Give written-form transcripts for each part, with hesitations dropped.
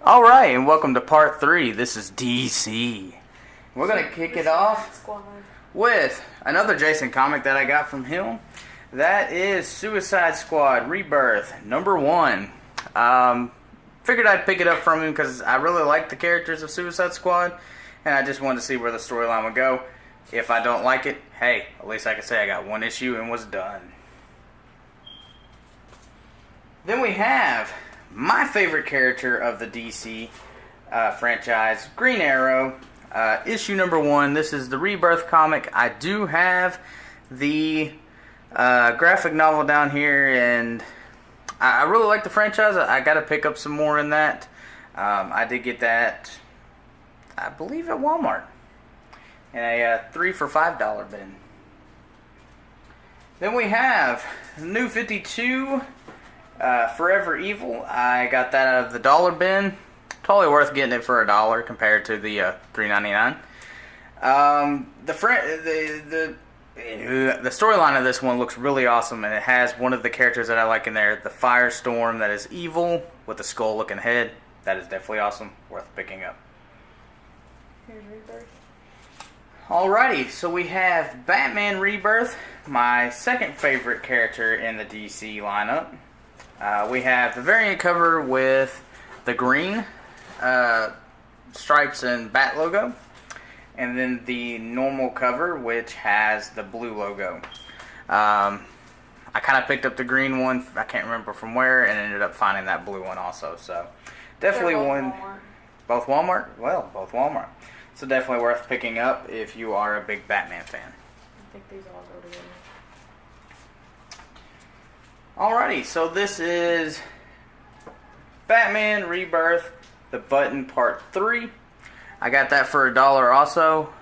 Alright, and welcome to part 3. This is DC. We're going to kick it off with another Jason comic that I got from him. That is Suicide Squad Rebirth #1. Figured I'd pick it up from him because I really like the characters of Suicide Squad, and I just wanted to see where the storyline would go. If I don't like it, hey, at least I can say I got one issue and was done. Then we have my favorite character of the DC franchise, Green Arrow, issue #1. This is the Rebirth comic. I do have the graphic novel down here, and I really like the franchise. I got to pick up some more in that. I did get that, I believe, at Walmart in a 3 for $5 bin. Then we have New 52. Forever Evil. I got that out of the dollar bin. Totally worth getting it for $1 compared to the $3.99. The storyline of this one looks really awesome, and it has one of the characters that I like in there, the Firestorm, that is evil with a skull-looking head. That is definitely awesome. Worth picking up. Here's Rebirth. Alrighty, so we have Batman Rebirth, my second favorite character in the DC lineup. We have the variant cover with the green stripes and bat logo, and then the normal cover which has the blue logo. I kind of picked up the green one, I can't remember from where, and ended up finding that blue one also. So definitely one. Walmart. Both Walmart? Well, both Walmart. So definitely worth picking up if you are a big Batman fan. I think these all go together. Alrighty, so this is Batman Rebirth, the Button Part 3. I got that for $1 also,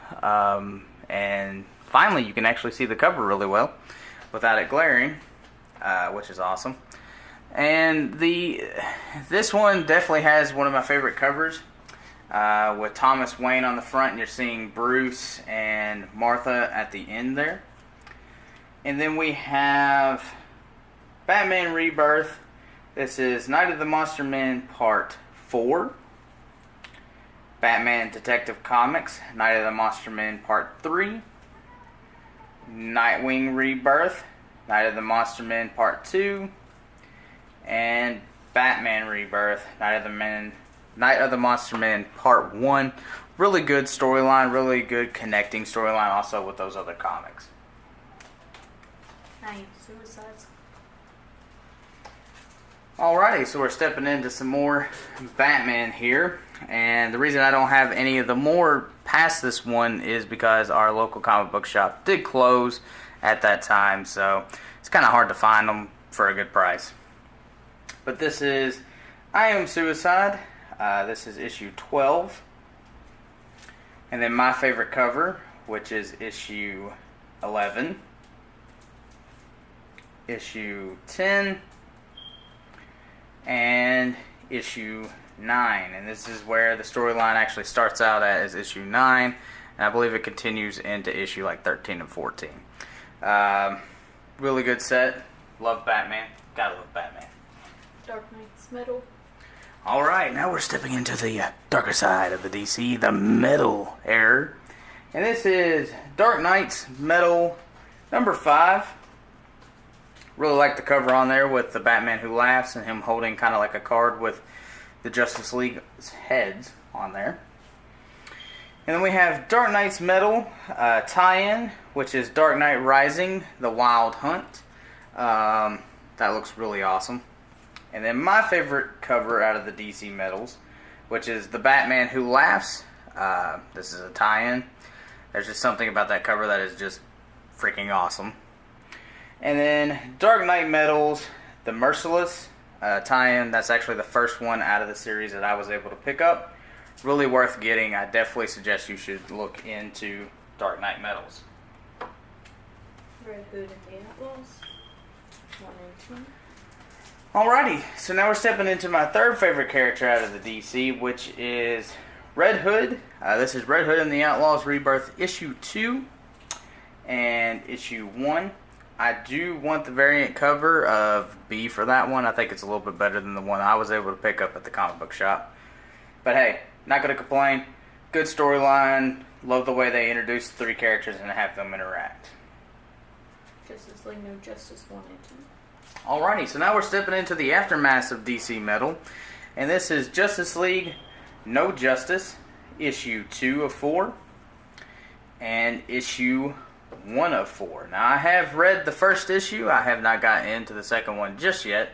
and finally you can actually see the cover really well without it glaring, which is awesome. And this one definitely has one of my favorite covers, with Thomas Wayne on the front, and you're seeing Bruce and Martha at the end there. And then we have Batman Rebirth. This is Night of the Monster Men Part 4. Batman Detective Comics, Night of the Monster Men Part 3. Nightwing Rebirth, Night of the Monster Men Part 2. And Batman Rebirth, Night of the Monster Men Part 1. Really good storyline, really good connecting storyline also with those other comics. Nice. Suicides. Alrighty, so we're stepping into some more Batman here, and the reason I don't have any of the more past this one is because our local comic book shop did close at that time, so it's kind of hard to find them for a good price. But this is I Am Suicide. This is issue 12, and then my favorite cover, which is issue 11, issue 10, and issue 9, and this is where the storyline actually starts out at, is issue 9, and I believe it continues into issue like 13 and 14. Really good set. Love Batman. Gotta love Batman. Dark Knight's Metal. Alright, now we're stepping into the darker side of the DC, the metal era, and this is Dark Knight's Metal #5. Really like the cover on there with the Batman who laughs and him holding kind of like a card with the Justice League's heads on there. And then we have Dark Knight's Metal tie-in, which is Dark Knight Rising, The Wild Hunt. That looks really awesome. And then my favorite cover out of the DC Metals, which is the Batman who laughs. This is a tie-in. There's just something about that cover that is just freaking awesome. And then Dark Knight Metals, The Merciless tie-in. That's actually the first one out of the series that I was able to pick up. Really worth getting. I definitely suggest you should look into Dark Knight Metals. Red Hood and the Outlaws. 1 and 2. Alrighty, so now we're stepping into my third favorite character out of the DC, which is Red Hood. This is Red Hood and the Outlaws Rebirth issue 2 and issue 1. I do want the variant cover of B for that one. I think it's a little bit better than the one I was able to pick up at the comic book shop. But hey, not going to complain. Good storyline. Love the way they introduced 3 characters and have them interact. Justice League No Justice 1 and 2. Alrighty, so now we're stepping into the aftermath of DC Metal. And this is Justice League No Justice, issue 2 of 4. And issue 1 of 4. Now, I have read the first issue. I have not gotten into the second one just yet.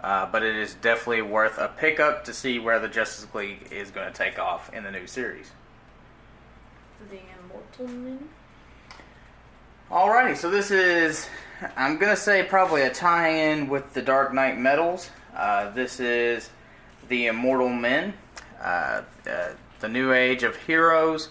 But it is definitely worth a pickup to see where the Justice League is going to take off in the new series. The Immortal Men. Alrighty, so this is, I'm going to say probably a tie-in with the Dark Knight Metals. This is the Immortal Men, the New Age of Heroes,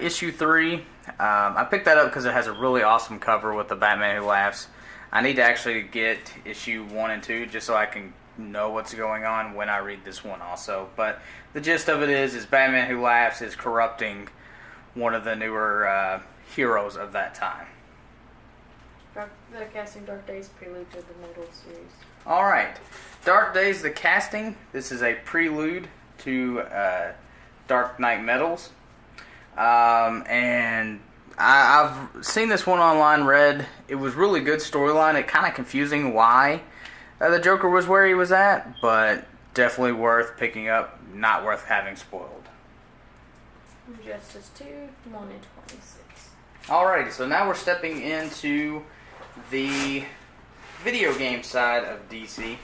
issue 3. I picked that up because it has a really awesome cover with the Batman Who Laughs. I need to actually get issue 1 and 2 just so I can know what's going on when I read this one also. But the gist of it is Batman Who Laughs is corrupting one of the newer heroes of that time. The casting Dark Days prelude to the Metal series. Alright, Dark Days, the casting. This is a prelude to Dark Knight Metals. And I've seen this one online, read. It was really good storyline. It kind of confusing why the Joker was where he was at, but definitely worth picking up, not worth having spoiled. Justice 2, 1 and 26. Alrighty, so now we're stepping into the video game side of DC,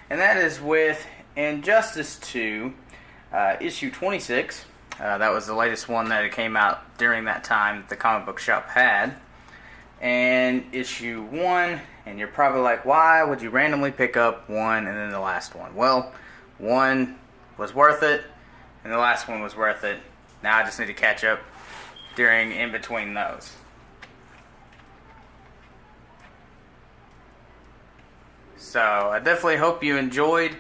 and that is with Injustice 2, issue 26. That was the latest one that it came out during that time that the comic book shop had. And issue 1, and you're probably like, why would you randomly pick up 1 and then the last one? Well, 1 was worth it, and the last one was worth it. Now I just need to catch up in between those. So I definitely hope you enjoyed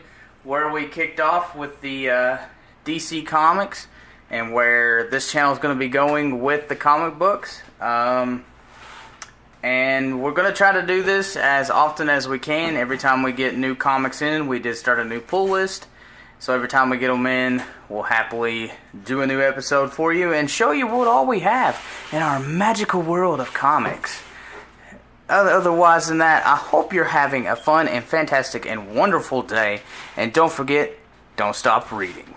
where we kicked off with the DC Comics and where this channel is going to be going with the comic books. And we're going to try to do this as often as we can. Every time we get new comics in, we did start a new pull list. So every time we get them in, we'll happily do a new episode for you and show you what all we have in our magical world of comics. Otherwise than that, I hope you're having a fun and fantastic and wonderful day. And don't forget, don't stop reading.